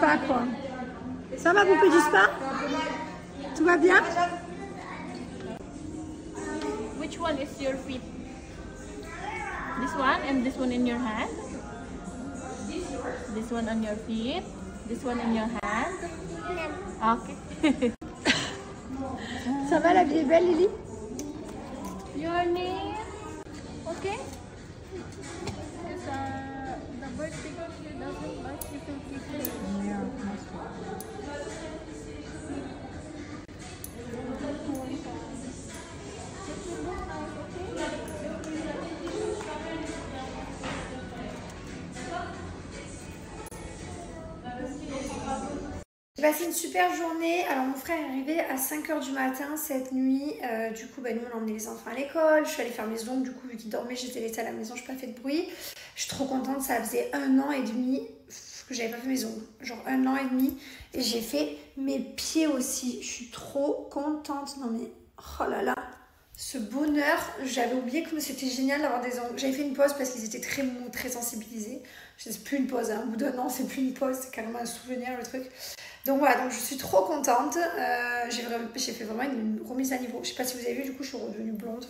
spa, quoi. Ça va, poupée du spa? Tout va bien? Which one is your feet? This one and this one in your hand. This one on your feet. This one in your hand. Okay. Ça va, la vie est belle, Lily? Your name. Okay. Because the bird picture doesn't like you to keep it. J'ai passé une super journée. Alors mon frère est arrivé à 5 h du matin cette nuit. Du coup, nous on a emmené les enfants à l'école. Je suis allée faire mes ongles. Du coup, vu qu'ils dormaient, j'étais laissée à la maison. Je n'ai pas fait de bruit. Je suis trop contente. Ça faisait 1 an et demi que j'avais pas fait mes ongles. Genre 1 an et demi. Et j'ai fait mes pieds aussi. Je suis trop contente. Non mais, oh là là. Ce bonheur. J'avais oublié que c'était génial d'avoir des ongles. J'avais fait une pause parce qu'ils étaient très mous, très sensibilisés. C'est plus une pause. Hein. Au bout d'1 an, c'est plus une pause. C'est carrément un souvenir le truc. Donc voilà, donc je suis trop contente. J'ai fait vraiment une remise à niveau. Je sais pas si vous avez vu, du coup je suis redevenue blonde.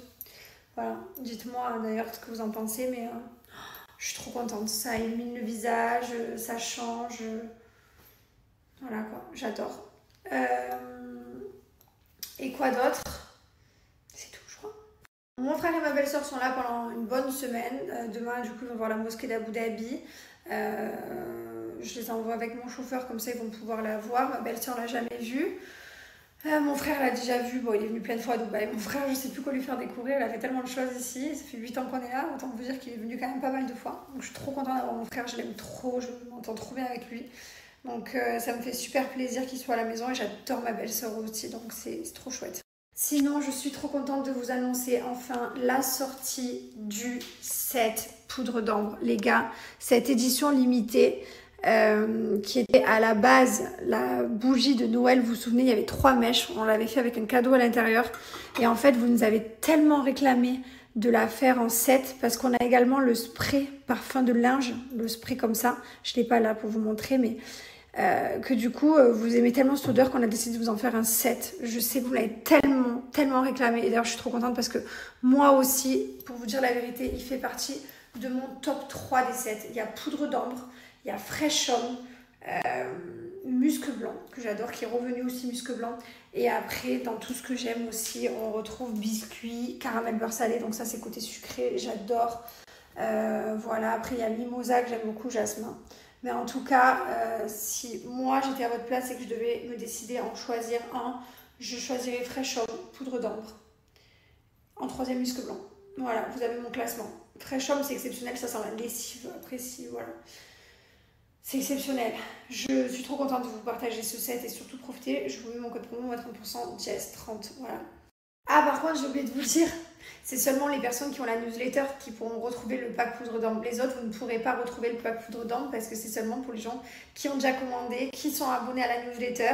Voilà, dites-moi d'ailleurs ce que vous en pensez, mais je suis trop contente. Ça illumine le visage, ça change. Voilà quoi, j'adore. Et quoi d'autre? C'est tout, je crois. Mon frère et ma belle-sœur sont là pendant une bonne semaine. Demain, du coup, ils vont voir la mosquée d'Abu Dhabi. Je les envoie avec mon chauffeur, comme ça ils vont pouvoir la voir. Ma belle-sœur l'a jamais vue. Mon frère l'a déjà vue. Bon, il est venu plein de fois à Dubaï. Mon frère, je sais plus quoi lui faire découvrir. Il a fait tellement de choses ici. Ça fait 8 ans qu'on est là. Autant vous dire qu'il est venu quand même pas mal de fois. Donc je suis trop contente d'avoir mon frère. Je l'aime trop. Je m'entends trop bien avec lui. Donc ça me fait super plaisir qu'il soit à la maison. Et j'adore ma belle-sœur aussi. Donc c'est trop chouette. Sinon, je suis trop contente de vous annoncer enfin la sortie du set poudre d'ambre. Les gars, cette édition limitée qui était à la base la bougie de Noël, vous vous souvenez, il y avait 3 mèches. On l'avait fait avec un cadeau à l'intérieur. Et en fait, vous nous avez tellement réclamé de la faire en set parce qu'on a également le spray parfum de linge, le spray comme ça. Je ne l'ai pas là pour vous montrer, mais... que du coup vous aimez tellement cette odeur qu'on a décidé de vous en faire un set. Je sais que vous l'avez tellement réclamé et d'ailleurs je suis trop contente parce que moi aussi, pour vous dire la vérité, il fait partie de mon top 3 des sets. Il y a poudre d'ambre, il y a Fresh Homme, musc blanc que j'adore, qui est revenu aussi musc blanc, et après dans tout ce que j'aime aussi on retrouve biscuit, caramel beurre salé, donc ça c'est côté sucré, j'adore. Voilà, après il y a mimosa que j'aime beaucoup, jasmin. Mais en tout cas, si moi j'étais à votre place et que je devais me décider à en choisir un, je choisirais Fresh Homme, poudre d'ambre. En 3e, musc blanc. Voilà, vous avez mon classement. Fresh Homme, c'est exceptionnel, ça sent la lessive. Après, si, voilà. C'est exceptionnel. Je suis trop contente de vous partager ce set et surtout profiter. Je vous mets mon code promo à 30%, Jess30. Voilà. Ah, par contre, j'ai oublié de vous dire, c'est seulement les personnes qui ont la newsletter qui pourront retrouver le pack poudre d'ambre. Les autres, vous ne pourrez pas retrouver le pack poudre d'ambre parce que c'est seulement pour les gens qui ont déjà commandé, qui sont abonnés à la newsletter.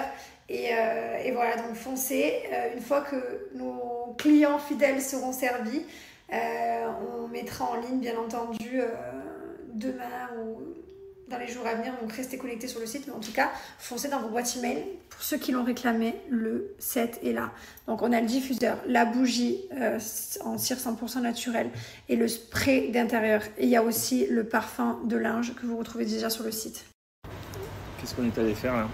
Et voilà, donc foncez. Une fois que nos clients fidèles seront servis, on mettra en ligne, bien entendu, demain ou dans les jours à venir. Donc restez connectés sur le site, mais en tout cas, foncez dans vos boîtes email. Pour ceux qui l'ont réclamé, le set est là. Donc on a le diffuseur, la bougie en cire 100% naturelle et le spray d'intérieur. Et il y a aussi le parfum de linge que vous retrouvez déjà sur le site. Qu'est-ce qu'on est allé faire là?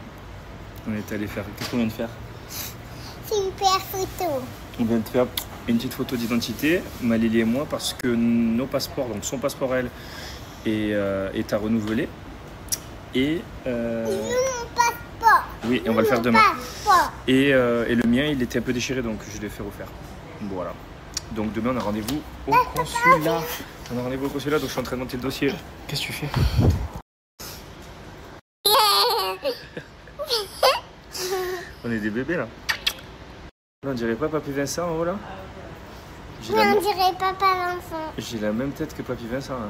Qu'est-ce qu'on vient de faire? Super photo. On vient de faire une petite photo d'identité, Malélie et moi, parce que nos passeports, donc son passeport elle, est à renouveler. Et Mon passeport. oui, et on va le faire demain. Et le mien, il était un peu déchiré, donc je l'ai fait refaire. Voilà. Donc demain, on a rendez-vous au consulat. On a rendez-vous au consulat, donc je suis en train de monter le dossier. Qu'est-ce que tu fais? On est des bébés là. On dirait pas Papy Vincent en haut là? Mais on dirait papa l'enfant. J'ai la même tête que Papy Vincent là.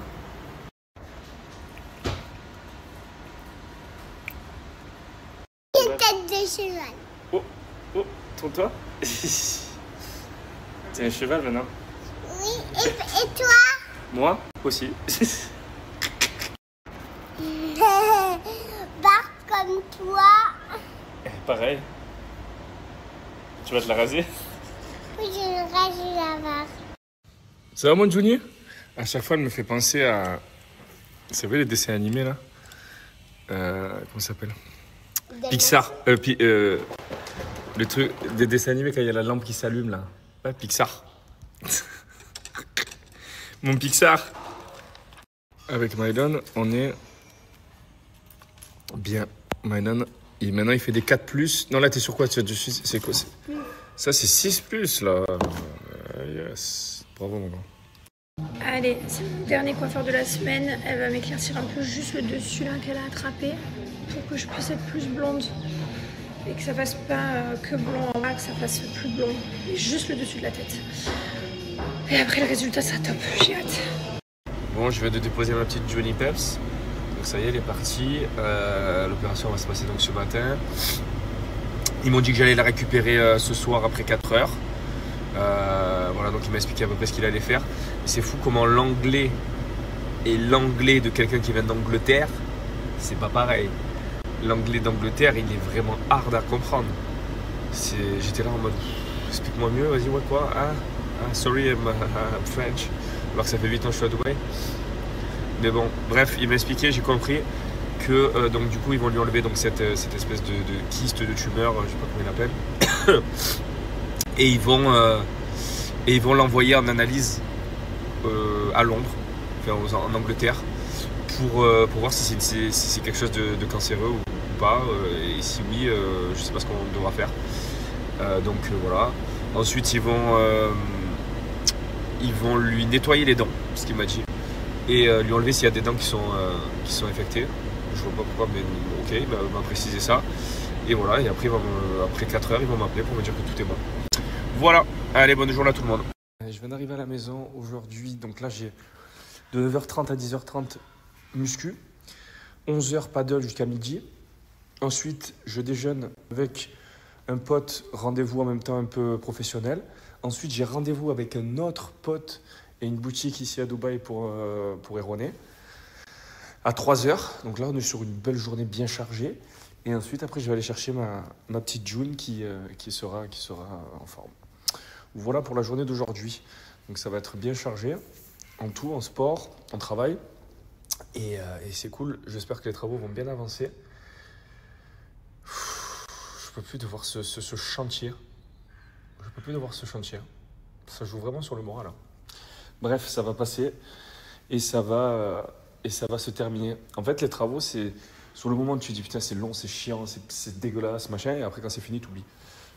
Une tête de cheval. Oh, tourne-toi. T'es un cheval maintenant? Oui, et toi? Moi aussi. Barque comme comme toi. Pareil. Tu vas te la raser? Oui, je vais raser la barre. Ça va mon Juni? À chaque fois, elle me fait penser à... C'est vrai les dessins animés là? Comment ça s'appelle? Pixar. Le truc des dessins animés quand il y a la lampe qui s'allume là. Ouais, Pixar. Mon Pixar. Avec Mylon, on est bien. Mylon, maintenant il fait des 4+. Non là t'es sur quoi? C'est quoi? Ça c'est 6+ là. Yes. Bravo mon gars. Allez, c'est mon dernier coiffeur de la semaine. Elle va m'éclaircir un peu juste le dessus là qu'elle a attrapé pour que je puisse être plus blonde et que ça fasse pas que blond en bas, que ça fasse plus blond et juste le dessus de la tête. Et après le résultat sera top, j'ai hâte. Bon, je viens de déposer ma petite Juni Peps. Donc ça y est, elle est partie. L'opération va se passer donc ce matin. Ils m'ont dit que j'allais la récupérer ce soir après 4 heures. Voilà, donc il m'a expliqué à peu près ce qu'il allait faire. C'est fou comment l'anglais et l'anglais de quelqu'un qui vient d'Angleterre, c'est pas pareil. L'anglais d'Angleterre, il est vraiment hard à comprendre. J'étais là en mode, explique-moi mieux, vas-y, ouais, quoi? Sorry, I'm French. Alors que ça fait 8 ans que je suis à Dubaï. Mais bon, bref, il m'a expliqué, j'ai compris que donc du coup, ils vont lui enlever donc, cette espèce de kyste, de tumeur, je sais pas comment il l'appelle. Et ils vont l'envoyer en analyse à Londres, enfin, en Angleterre, pour voir si c'est quelque chose de cancéreux ou pas. Et si oui, je sais pas ce qu'on devra faire. Donc voilà. Ensuite, ils vont lui nettoyer les dents, ce qu'il m'a dit, et lui enlever s'il y a des dents qui sont infectées. Je vois pas pourquoi, mais ok, il m'a précisé ça. Et voilà, et après, après 4 heures, ils vont m'appeler pour me dire que tout est bon. Voilà, allez, bonne journée à tout le monde. Je viens d'arriver à la maison aujourd'hui, donc là j'ai de 9h30 à 10h30 muscu, 11h paddle jusqu'à midi. Ensuite, je déjeune avec un pote, rendez-vous en même temps un peu professionnel. Ensuite, j'ai rendez-vous avec un autre pote et une boutique ici à Dubaï pour erroner à 3h. Donc là, on est sur une belle journée bien chargée. Et ensuite, après, je vais aller chercher ma petite June qui sera en forme. Voilà pour la journée d'aujourd'hui. Donc ça va être bien chargé, en tout, en sport, en travail. Et c'est cool, j'espère que les travaux vont bien avancer. Je peux plus de voir ce chantier. Je peux plus de voir ce chantier. Ça joue vraiment sur le moral. Hein. Bref, ça va passer et ça va se terminer. En fait, les travaux, c'est... Sur le moment, tu te dis putain, c'est long, c'est chiant, c'est dégueulasse, machin. Et après, quand c'est fini, tu oublies.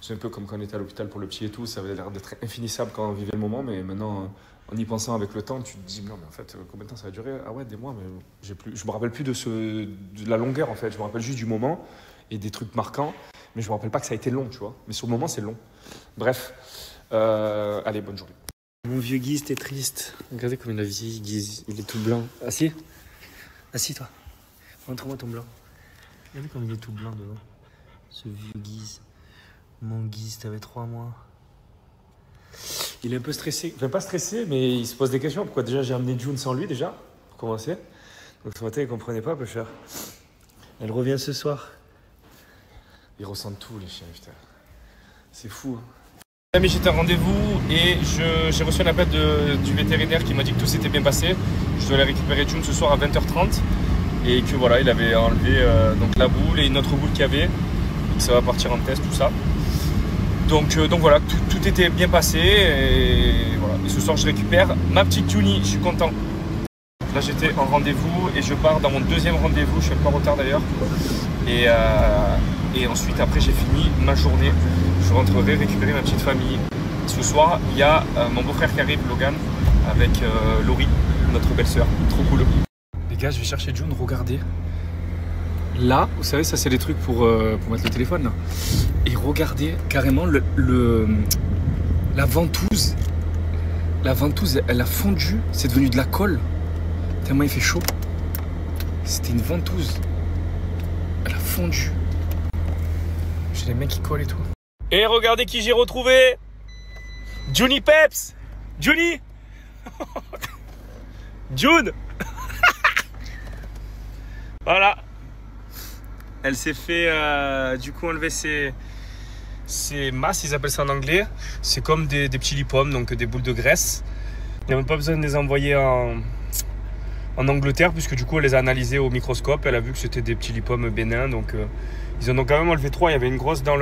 C'est un peu comme quand on était à l'hôpital pour le pied et tout. Ça avait l'air d'être infinissable quand on vivait le moment. Mais maintenant, en y pensant avec le temps, tu te dis non, mais en fait, combien de temps ça va durer? Ah ouais, des mois, mais je me rappelle plus de la longueur en fait. Je me rappelle juste du moment et des trucs marquants. Mais je me rappelle pas que ça a été long, tu vois. Mais sur le moment, c'est long. Bref, allez, bonne journée. Mon vieux Guise, t'es triste. Regardez comme il a vieilli, Guise. Il est tout blanc. Assis. Assis-toi. Montre-moi ton blanc. Regardez comme il est tout blanc devant. Ce vieux Guise. Mon Guise, t'avais 3 mois. Il est un peu stressé. Enfin, pas stressé, mais il se pose des questions. Pourquoi déjà j'ai amené June sans lui, déjà, pour commencer. Donc ce matin, il comprenait pas, peu cher. Elle revient ce soir. Ils ressentent tout, les chiens, putain. C'est fou. Hein. J'étais à rendez-vous et j'ai reçu un appel du vétérinaire qui m'a dit que tout s'était bien passé. Je dois aller récupérer June ce soir à 20h30. Et que voilà, il avait enlevé donc la boule et une autre boule qu'il y avait. Donc ça va partir en test, tout ça. Donc voilà, tout était bien passé. Et voilà. Et ce soir, je récupère ma petite Juni. Je suis content. Là, j'étais en rendez-vous et je pars dans mon deuxième rendez-vous. Je suis un peu en retard d'ailleurs. Et ensuite, après, j'ai fini ma journée. Je rentrerai récupérer ma petite famille. Ce soir, il y a mon beau-frère qui arrive, Logan, avec Laurie, notre belle-sœur. Trop cool. Les gars, je vais chercher June, regardez. Là, vous savez, ça c'est les trucs pour mettre le téléphone. Là. Et regardez carrément la ventouse. La ventouse, elle a fondu. C'est devenu de la colle. Tellement il fait chaud. C'était une ventouse. Elle a fondu. J'ai les mecs qui collent et tout. Et regardez qui j'ai retrouvé. Juni Peps. Juni. June. Voilà. Elle s'est fait du coup enlever ses masses, ils appellent ça en anglais. C'est comme des petits lipomes, donc des boules de graisse. Il n'y a même pas besoin de les envoyer en Angleterre, puisque du coup elle les a analysés au microscope. Elle a vu que c'était des petits lipomes bénins, donc ils en ont quand même enlevé 3. Il y avait une grosse dans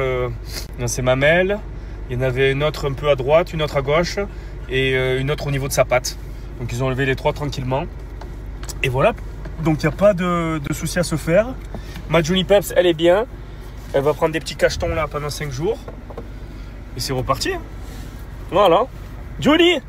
ses mamelles, il y en avait une autre un peu à droite, une autre à gauche et une autre au niveau de sa patte. Donc ils ont enlevé les 3 tranquillement. Et voilà, donc il n'y a pas de souci à se faire. Ma Julie Peps, elle est bien. Elle va prendre des petits cachetons là pendant 5 jours. Et c'est reparti. Voilà. Julie!